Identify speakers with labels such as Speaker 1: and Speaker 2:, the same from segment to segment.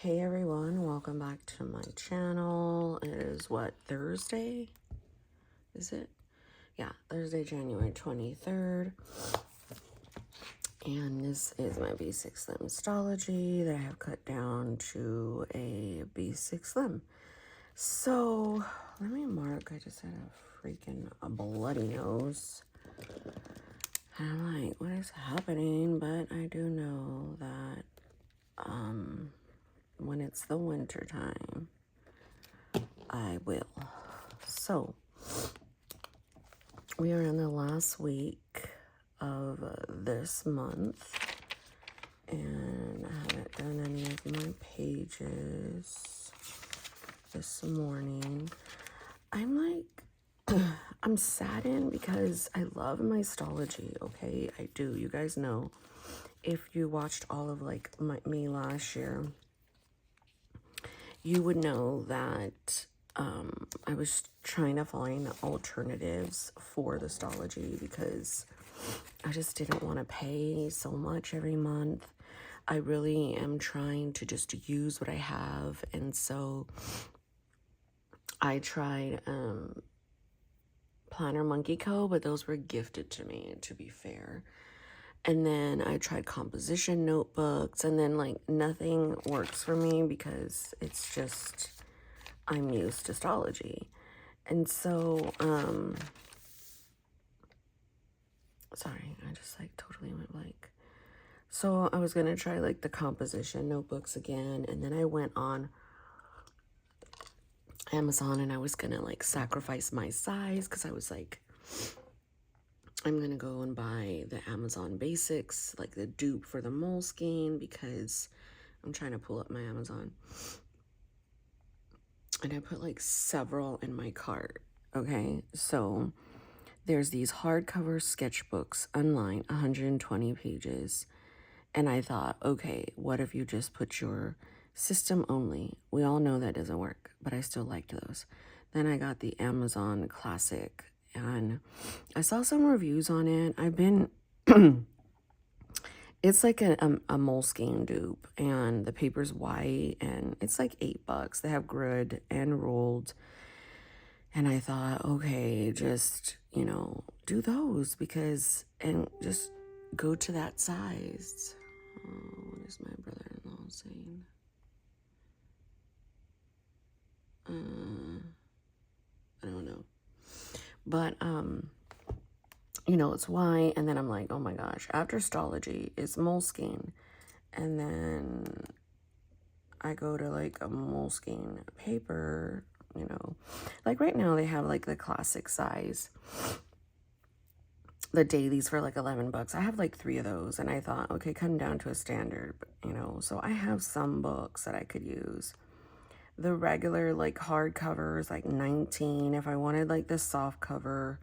Speaker 1: Hey everyone, welcome back to my channel. It is Thursday? Is it? Yeah, Thursday, January 23rd. And this is my B6 Slim Stalogy that I have cut down to a B6 Slim. So, let me mark. I just had a bloody nose. And I'm like, what is happening? But I do know that, when it's the winter time, I will. So, we are in the last week of this month, and I haven't done any of my pages this morning. I'm like, I'm saddened because I love my Stalogy, okay? I do. You guys know, if you watched all of like me last year, you would know that I was trying to find alternatives for the Stalogy because I just didn't want to pay so much every month. I really am trying to just use what I have, and so I tried Planner Monkey Co., but those were gifted to me, to be fair. And then I tried composition notebooks, and then like nothing works for me because it's just, I'm used to Stalogy. And so, sorry, I just like totally went blank. So I was gonna try like the composition notebooks again, and then I went on Amazon and I was gonna like sacrifice my size because I was like, I'm gonna go and buy the Amazon basics, like the dupe for the Moleskine, because I'm trying to pull up my Amazon. And I put like several in my cart, okay? So there's these hardcover sketchbooks online, 120 pages. And I thought, okay, what if you just put your system only? We all know that doesn't work, but I still liked those. Then I got the Amazon Classic, and I saw some reviews on it. I've been, it's like a Moleskine dupe, and the paper's white, and it's like $8. They have grid and ruled. And I thought, okay, just, do those because, and just go to that size. Oh, what is my brother-in-law saying? I don't know. But, it's white, and then I'm like, oh my gosh, after Stalogy is Moleskine, and then I go to like a Moleskine paper, like right now they have like the classic size, the dailies for like $11. I have like 3 of those, and I thought, okay, come down to a standard, so I have some books that I could use. The regular like hardcover is like $19. If I wanted like the soft cover,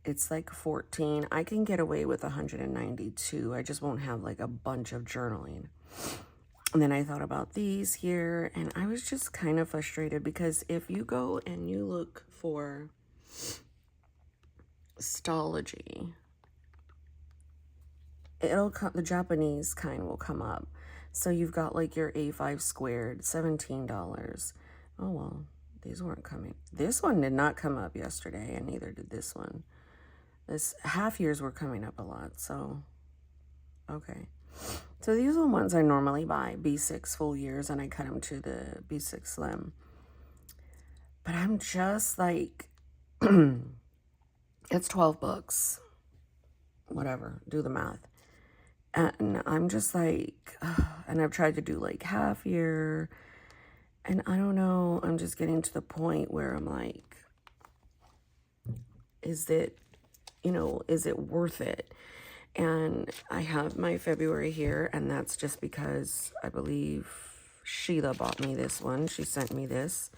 Speaker 1: it's like $14. I can get away with $192. I just won't have like a bunch of journaling. And then I thought about these here, and I was just kind of frustrated because if you go and you look for Stalogy, it'll come, the Japanese kind will come up. So you've got like your A5 squared, $17. Oh well, these weren't coming. This one did not come up yesterday, and neither did this one. This half years were coming up a lot, so okay. So these are the ones I normally buy, B6 full years, and I cut them to the B6 Slim. But I'm just like, it's 12 books. Whatever, do the math. And I'm just like, and I've tried to do like half year, and I don't know, I'm just getting to the point where I'm like, is it worth it? And I have my February here, and that's just because I believe Sheila bought me this one. She sent me this.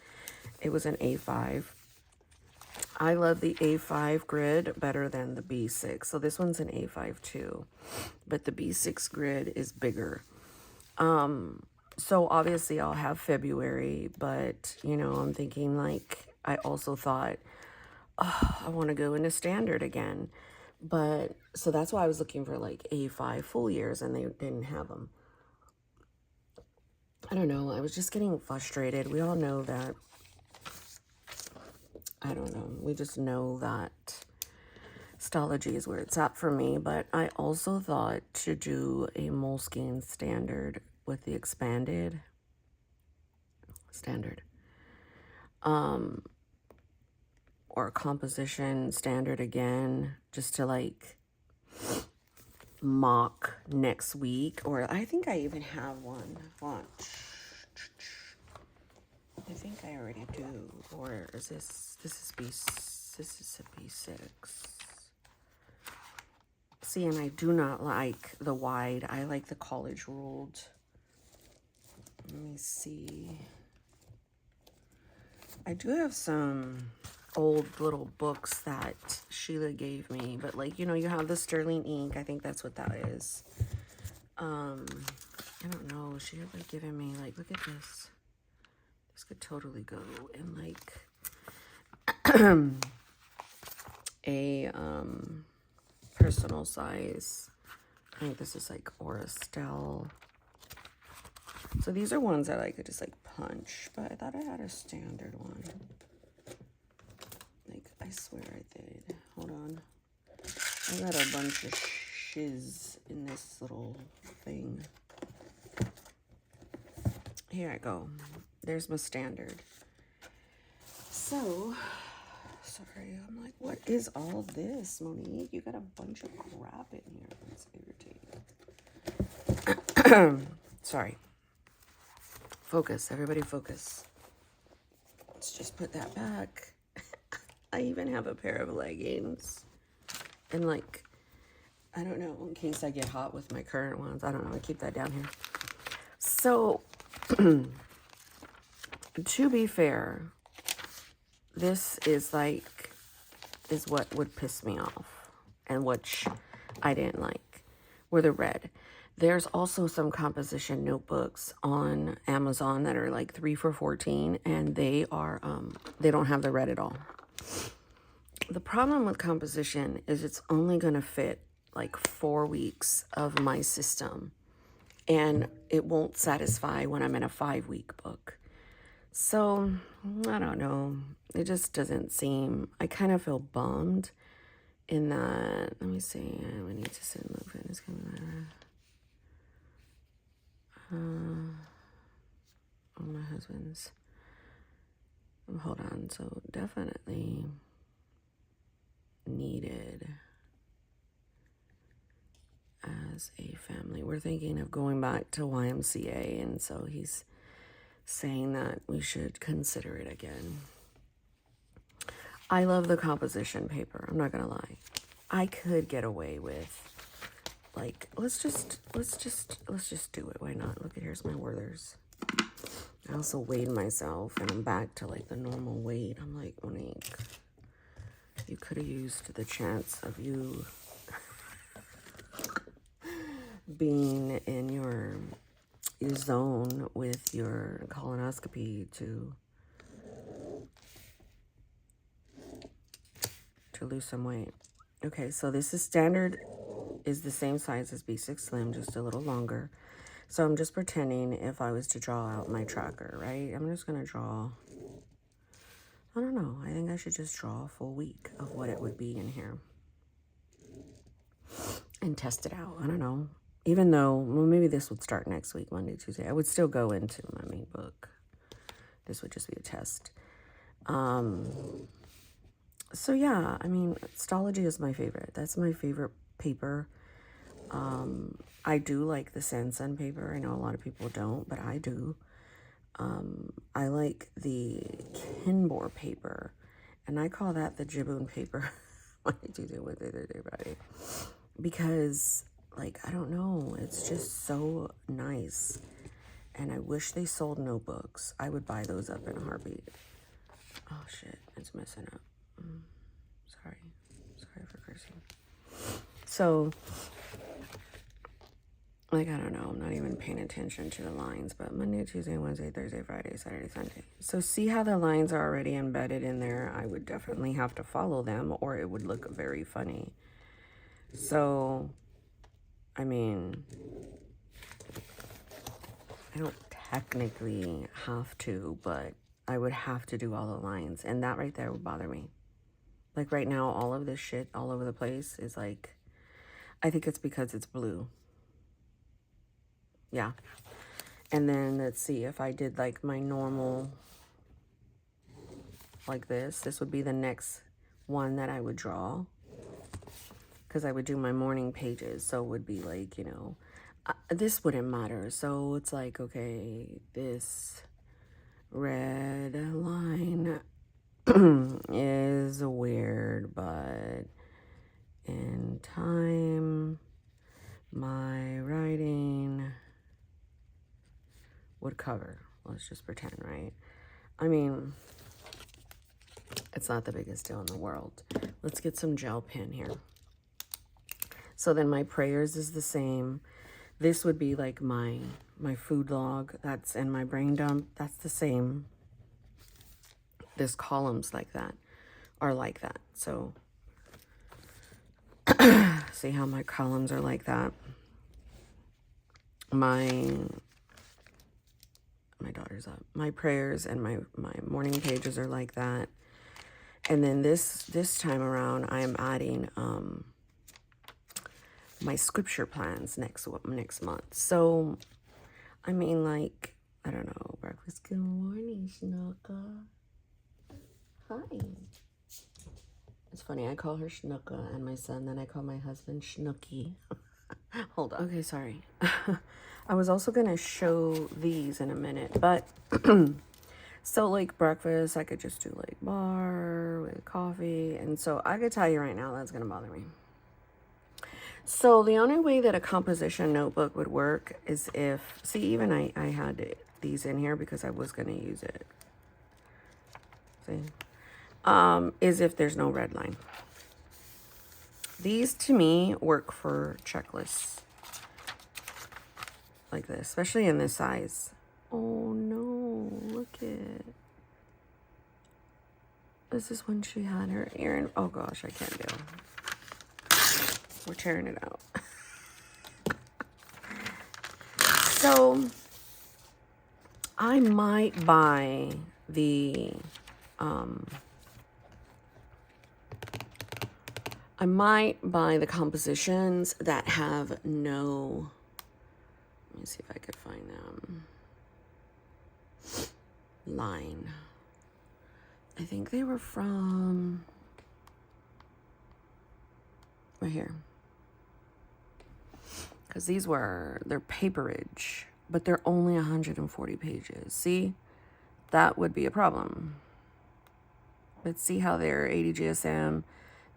Speaker 1: It was an A5. I love the A5 grid better than the B6. So this one's an A5 too, but the B6 grid is bigger. So obviously I'll have February, but I'm thinking like, I also thought, oh, I want to go into standard again. But so that's why I was looking for like A5 full years, and they didn't have them. I don't know. I was just getting frustrated. We all know that. I don't know. We just know that Stalogy is where it's at for me. But I also thought to do a Moleskine standard with the expanded standard. Or a composition standard again, just to like mock next week. Or I think I even have one. Watch. I think I already do. Or is this this is a B6. See, and I do not like the wide. I like the college ruled. Let me see. I do have some old little books that Sheila gave me, but like, you know, you have the sterling ink. I think that's what that is. I don't know. She had like given me like, look at this. This could totally go in like a personal size. I think this is like Orastel. So these are ones that I could just like punch, but I thought I had a standard one. Like, I swear I did. Hold on. I got a bunch of shiz in this little thing. Here I go. There's my standard. So, sorry, I'm like, what is all this, Monique? You got a bunch of crap in here. It's irritating. Sorry. Focus, everybody focus. Let's just put that back. I even have a pair of leggings. And like, I don't know, in case I get hot with my current ones. I don't know, I keep that down here. So, to be fair, this is what would piss me off. And which I didn't like. Were the red. There's also some composition notebooks on Amazon that are like 3 for $14, and they are they don't have the red at all. The problem with composition is it's only going to fit like 4 weeks of my system, and it won't satisfy when I'm in a 5-week book. So I don't know. It just doesn't seem. I kind of feel bummed in that. Let me see. We need to sit in the fitness camera. Oh, my husband's. Hold on. So definitely needed as a family. We're thinking of going back to YMCA, and so he's saying that we should consider it again. I love the composition paper. I'm not gonna lie. I could get away with like, let's just do it. Why not? Look at, here's my Werther's. I also weighed myself, and I'm back to like the normal weight. I'm like, Monique, you could have used the chance of you being in your zone with your colonoscopy to lose some weight. Okay, so this is standard, is the same size as B6 Slim, just a little longer. So I'm just pretending if I was to draw out my tracker, right? I'm just going to draw, I don't know. I think I should just draw a full week of what it would be in here. And test it out. I don't know. Even though, well, maybe this would start next week, Monday, Tuesday. I would still go into my main book. This would just be a test. So yeah, I mean, Stalogy is my favorite. That's my favorite paper. I do like the Sansun paper. I know a lot of people don't, but I do. I like the Kinbor paper, and I call that the Jibboon paper. Monday, Tuesday, Wednesday, Thursday, Friday. Because, like, I don't know, it's just so nice. And I wish they sold notebooks. I would buy those up in a heartbeat. Oh, shit, it's messing up. Sorry for cursing. So, like, I don't know, I'm not even paying attention to the lines, but Monday, Tuesday, Wednesday, Thursday, Friday, Saturday, Sunday. So see how the lines are already embedded in there? I would definitely have to follow them, or it would look very funny. So, I mean, I don't technically have to, but I would have to do all the lines. And that right there would bother me. Like right now, all of this shit all over the place is like, I think it's because it's blue. Yeah. And then let's see, if I did like my normal, like this would be the next one that I would draw. Because I would do my morning pages. So it would be like, you know, this wouldn't matter. So it's like, okay, this red line is weird, but in time, my writing would cover. Let's just pretend, right? I mean, it's not the biggest deal in the world. Let's get some gel pen here. So then my prayers is the same. This would be like my food log. That's in my brain dump. That's the same. This columns like that are like that. So see how my columns are like that. My daughter's up. My prayers and my morning pages are like that. And then this time around, I am adding my scripture plans next month. So, I mean, like, I don't know, breakfast. Good morning, Snuka. Hi. It's funny, I call her Snuka and my son, then I call my husband Snooky. Hold on. Okay, sorry. I was also going to show these in a minute, but so like breakfast, I could just do like bar with coffee. And so I could tell you right now, that's going to bother me. So the only way that a composition notebook would work is if, see, even I had these in here because I was going to use it. See? Is if there's no red line. These to me work for checklists like this, especially in this size. Oh no, look it. This is when she had her ear in. Oh gosh, I can't do. We're tearing it out. So I might buy the compositions that have no, let me see if I could find them, line. I think they were from right here. Because these they're paperage, but they're only 140 pages. See, that would be a problem. But see how they're 80 GSM.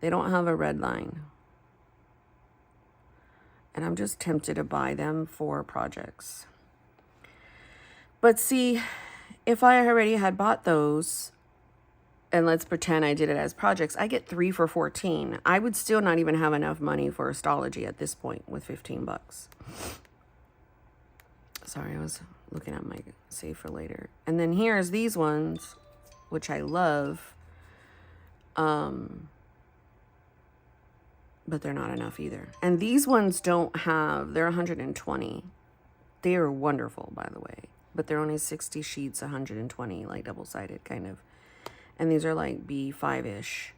Speaker 1: They don't have a red line. And I'm just tempted to buy them for projects. But see, if I already had bought those, and let's pretend I did it as projects, I get 3 for $14. I would still not even have enough money for Stalogy at this point with 15 bucks. Sorry, I was looking at my save for later. And then here's these ones, which I love. But they're not enough either. And these ones don't have, they're 120. They are wonderful, by the way. But they're only 60 sheets, 120, like double-sided kind of. And these are like B5-ish.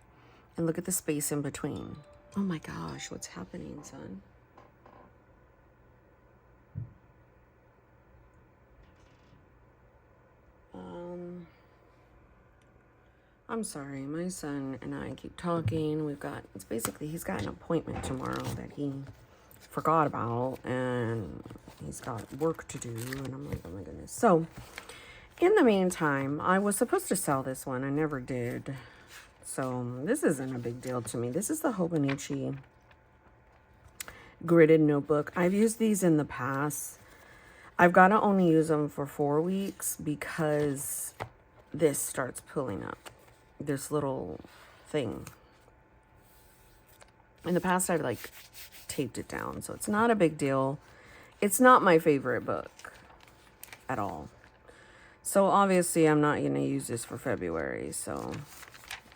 Speaker 1: And look at the space in between. Oh my gosh, what's happening, son? I'm sorry, my son and I keep talking. It's basically, he's got an appointment tomorrow that he forgot about, and he's got work to do, and I'm like, oh my goodness. So, in the meantime, I was supposed to sell this one. I never did. So, this isn't a big deal to me. This is the Hobonichi gridded notebook. I've used these in the past. I've got to only use them for 4 weeks because this starts pulling up. This little thing. In the past, I've like taped it down, so it's not a big deal. It's not my favorite book at all. So obviously, I'm not going to use this for February, so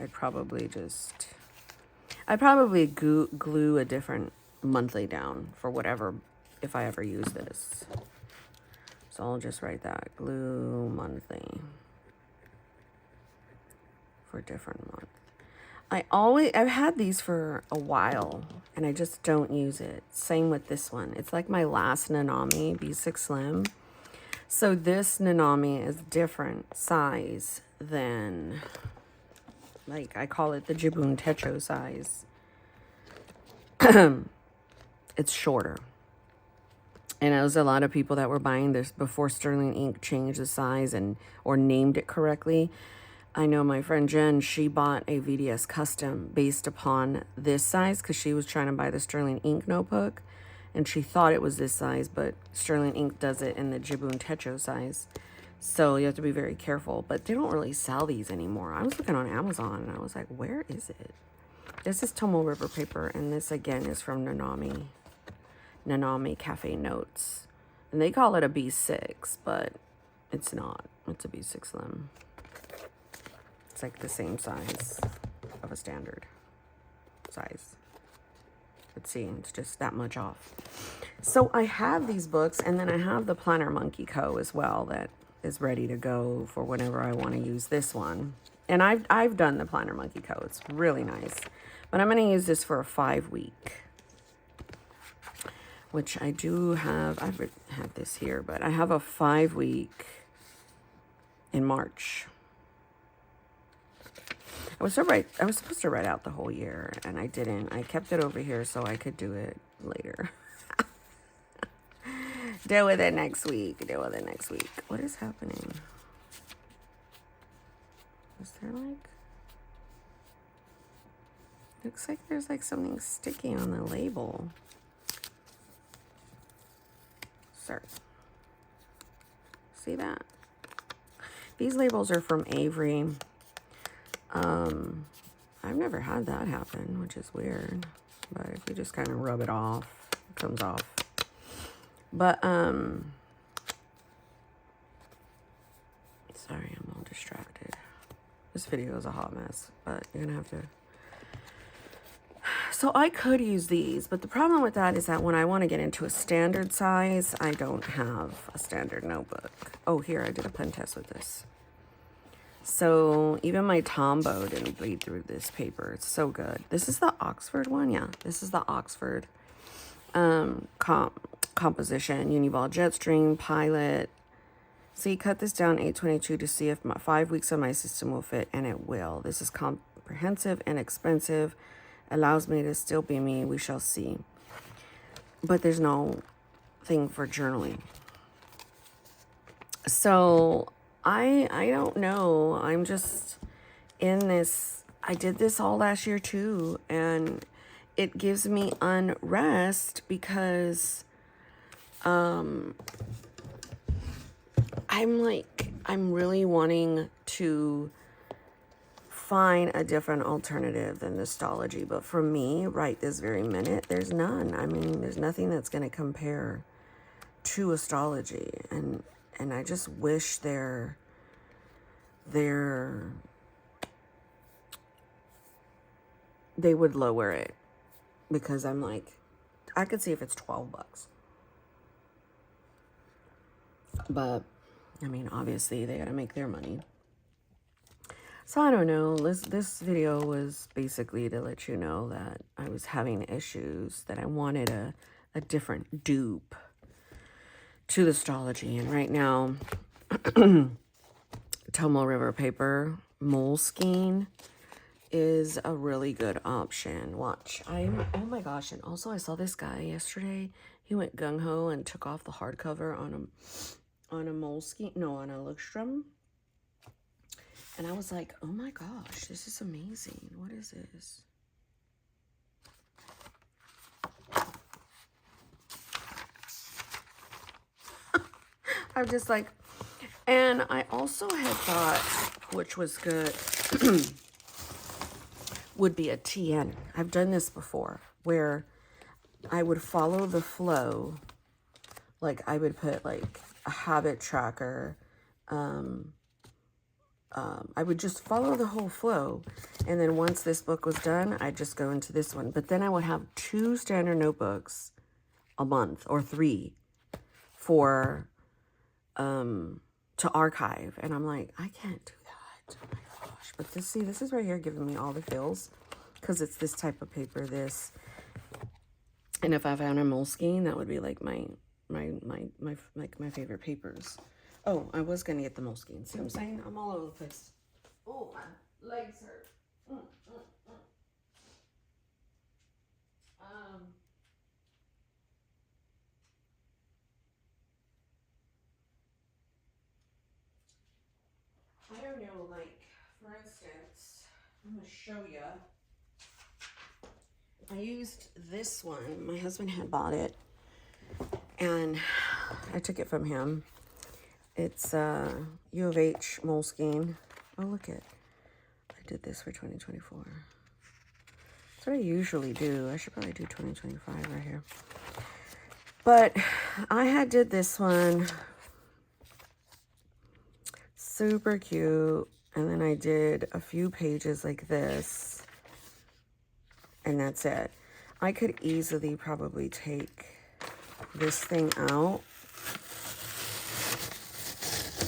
Speaker 1: I'd probably glue a different monthly down for whatever, if I ever use this. So I'll just write that, glue monthly for different month. I've had these for a while and I just don't use it. Same with this one. It's like my last Nanami B6 Slim. So this Nanami is different size than, like, I call it the Jibun Techo size. It's shorter. And there was a lot of people that were buying this before Sterling Ink changed the size or named it correctly. I know my friend Jen, she bought a VDS Custom based upon this size because she was trying to buy the Sterling Ink notebook. And she thought it was this size, but Sterling Ink does it in the Jibun Techo size. So you have to be very careful. But they don't really sell these anymore. I was looking on Amazon and I was like, where is it? This is Tomoe River paper. And this again is from Nanami. Nanami Cafe Notes. And they call it a B6, but it's not. It's a B6 Slim. It's like the same size of a standard size. But see, it's just that much off. So I have these books, and then I have the Planner Monkey Co. as well that is ready to go for whenever I want to use this one. And I've done the Planner Monkey Co. It's really nice. But I'm going to use this for a 5-week. Which I do have. I've had this here, but I have a 5-week in March. I was supposed to write out the whole year, and I didn't. I kept it over here so I could do it later. Deal with it next week. Deal with it next week. What is happening? Is there like... Looks like there's like something sticky on the label. Sir. See that? These labels are from Avery. I've never had that happen, which is weird. But if you just kind of rub it off, it comes off. But, sorry, I'm all distracted. This video is a hot mess, but you're gonna have to... So I could use these, but the problem with that is that when I want to get into a standard size, I don't have a standard notebook. Oh, here, I did a pen test with this. So even my Tombow didn't bleed through this paper. It's so good. This is the Oxford one. Yeah, this is the Oxford composition. Uniball Jetstream, Pilot. So you cut this down 822 to see if my 5 weeks of my system will fit, and it will. This is comprehensive and expensive. Allows me to still be me. We shall see. But there's no thing for journaling. So... I don't know. I'm just in this. I did this all last year too. And it gives me unrest because I'm really wanting to find a different alternative than the Stalogy. But for me, right this very minute, there's none. I mean, there's nothing that's going to compare to a Stalogy. And I just wish they would lower it, because I'm like, I could see if it's $12. But I mean, obviously they gotta make their money. So I don't know. This video was basically to let you know that I was having issues, that I wanted a different dupe to the Stalogy. And right now, Tomoe River paper Moleskine is a really good option. Watch. Oh my gosh. And also I saw this guy yesterday. He went gung-ho and took off the hardcover on a Moleskine. No, on a Lundstrom. And I was like, oh my gosh, this is amazing. What is this? I'm just like, and I also had thought, which was good, would be a TN. I've done this before, where I would follow the flow. Like I would put like a habit tracker. I would just follow the whole flow. And then once this book was done, I'd just go into this one. But then I would have 2 standard notebooks a month, or 3, for to archive. And I'm like, I can't do that. Oh my gosh. But this, see, this is right here giving me all the feels because it's this type of paper, this. And if I found a Moleskine, that would be like my favorite papers. Oh, I was going to get the Moleskine. See what I'm saying? I'm all over the place. Oh, my legs hurt. I don't know, like, for instance, I'm going to show you. I used this one. My husband had bought it, and I took it from him. It's U of H Moleskine. Oh, look it. I did this for 2024. That's what I usually do. I should probably do 2025 right here. But I did this one. Super cute. And then I did a few pages like this. And that's it. I could easily probably take this thing out.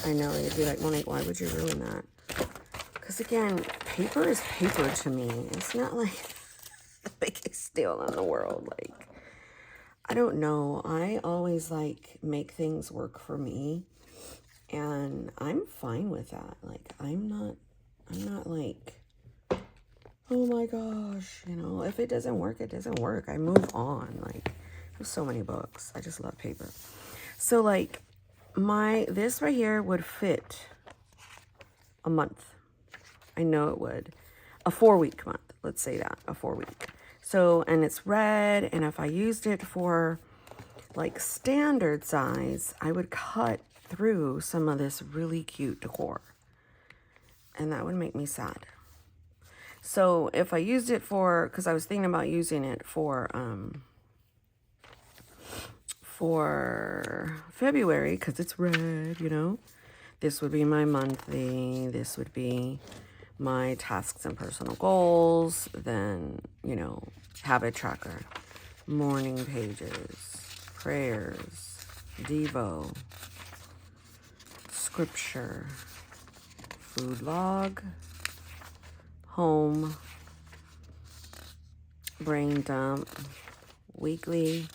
Speaker 1: I know, you'd be like, Monique, why would you ruin that? Because again, paper is paper to me. It's not like the biggest deal in the world. Like, I don't know. I always like make things work for me. And I'm fine with that. Like, I'm not like, oh my gosh, you know, if it doesn't work, it doesn't work. I move on. Like, I have so many books. I just love paper. So like this right here would fit a month. I know it would. A 4-week month. Let's say that, a 4-week. So, and it's red. And if I used it for like standard size, I would cut through some of this really cute decor. And that would make me sad. So if I used it for, because I was thinking about using it for February, because it's red, you know. This would be my monthly. This would be my tasks and personal goals. Then, you know, habit tracker, morning pages, prayers, Devo, scripture, food log, home, brain dump, weekly,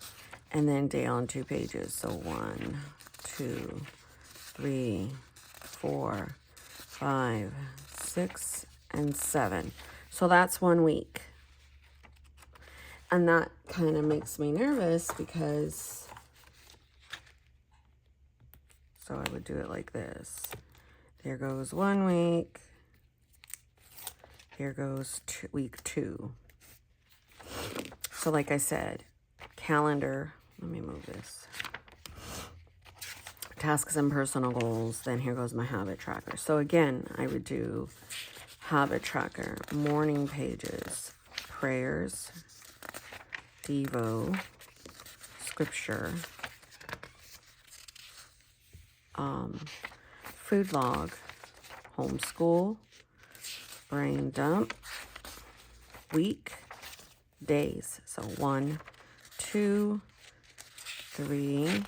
Speaker 1: and then day on 2 pages. So 1, 2, 3, 4, 5, 6, and 7. So that's 1 week. And that kind of makes me nervous because, so I would do it like this. There goes 1 week. Here goes week 2. So like I said, calendar, let me move this. Tasks and personal goals. Then here goes my habit tracker. So again, I would do habit tracker, morning pages, prayers, Devo, scripture, food log, homeschool, brain dump, week, days. So 1, 2, 3,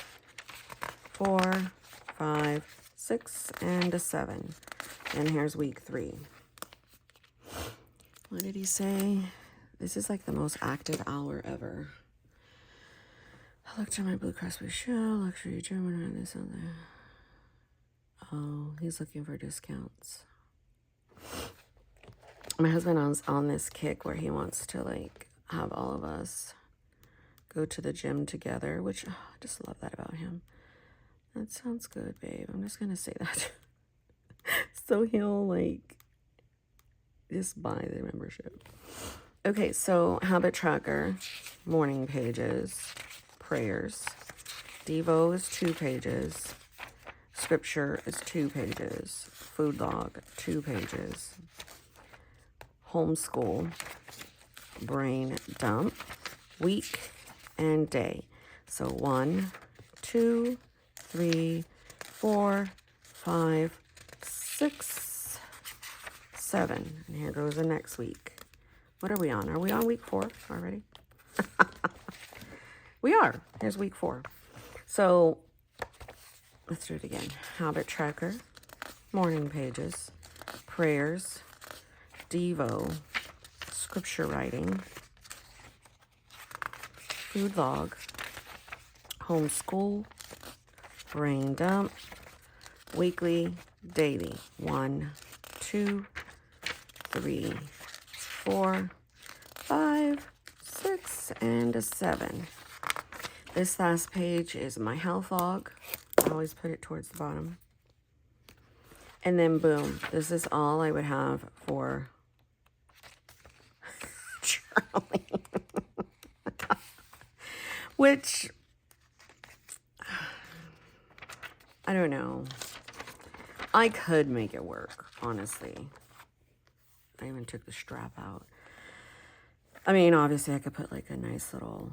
Speaker 1: 4, 5, 6, and a 7. And here's week 3. What did he say? This is like the most active hour ever. I looked at my Blue Cross Blue Shield, luxury German, and this on there. Oh, he's looking for discounts. My husband on this kick where he wants to like have all of us go to the gym together, which I just love that about him. That sounds good, babe. I'm just gonna say that. So he'll like just buy the membership. Okay, so habit tracker, morning pages, prayers, Devo is 2 pages, scripture is 2 pages, food log 2 pages, homeschool, brain dump, week, and day. So 1, 2, 3, 4, 5, 6, 7. And here goes the next week. What are we on? Are we on week 4 already? We are. Here's week 4. So let's do it again. Habit tracker, morning pages, prayers, Devo, scripture writing, food log, homeschool, brain dump, weekly, daily. 1, 2, 3, 4, 5, 6, and a 7. This last page is my health log. I always put it towards the bottom. And then boom, this is all I would have for journaling. Which, I don't know. I could make it work, honestly. I even took the strap out. I mean, obviously I could put like a nice little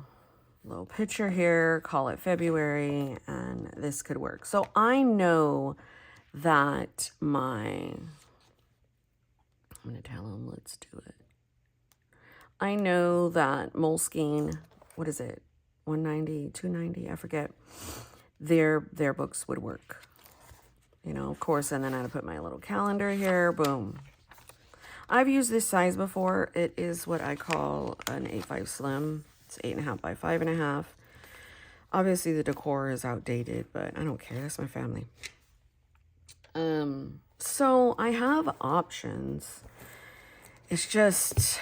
Speaker 1: picture here, call it February, and this could work. So I know that I'm going to tell them, let's do it. I know that Moleskine, what is it? 190, 290, I forget. Their books would work. You know, of course, and then I had to put my little calendar here, boom. I've used this size before. It is what I call an 8.5 slim. It's 8.5 by 5.5. Obviously, the decor is outdated, but I don't care. That's my family. So I have options. It's just,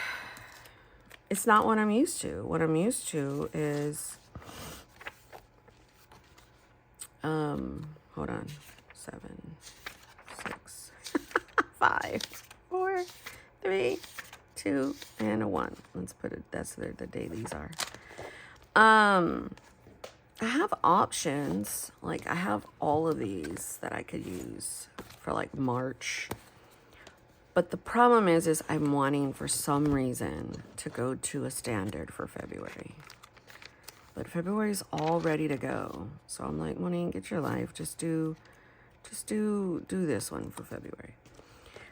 Speaker 1: it's not what I'm used to. What I'm used to is, hold on, 7, 6, 5, 4, 3, 2, and a 1. Let's put it, that's the dailies are. I have options. Like I have all of these that I could use for like March. But the problem is I'm wanting for some reason to go to a standard for February. But February's all ready to go. So I'm like, Monique, get your life. Just do this one for February.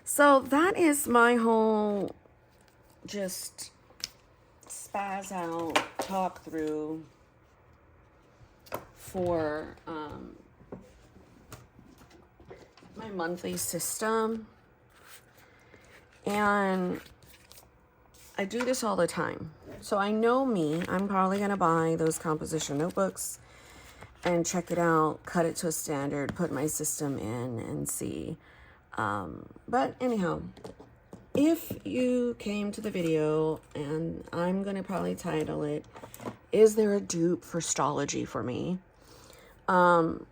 Speaker 1: So that is my whole just spaz out, talk through for my monthly system. And I do this all the time. So I know me, I'm probably going to buy those composition notebooks and check it out, cut it to a standard, put my system in and see. But anyhow, if you came to the video, and I'm going to probably title it, Is There a Dupe for Stalogy for Me? I'm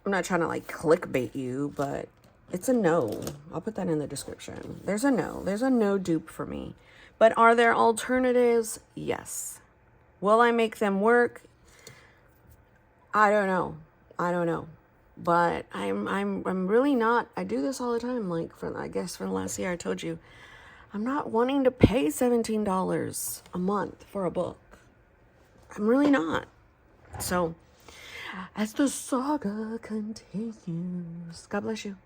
Speaker 1: not trying to like clickbait you, but it's a no. I'll put that in the description. There's a no. There's a no dupe for me. But are there alternatives? Yes. Will I make them work? I don't know. But I'm really not. I do this all the time. Like I guess for the last year, I told you, I'm not wanting to pay $17 a month for a book. I'm really not. So as the saga continues, God bless you.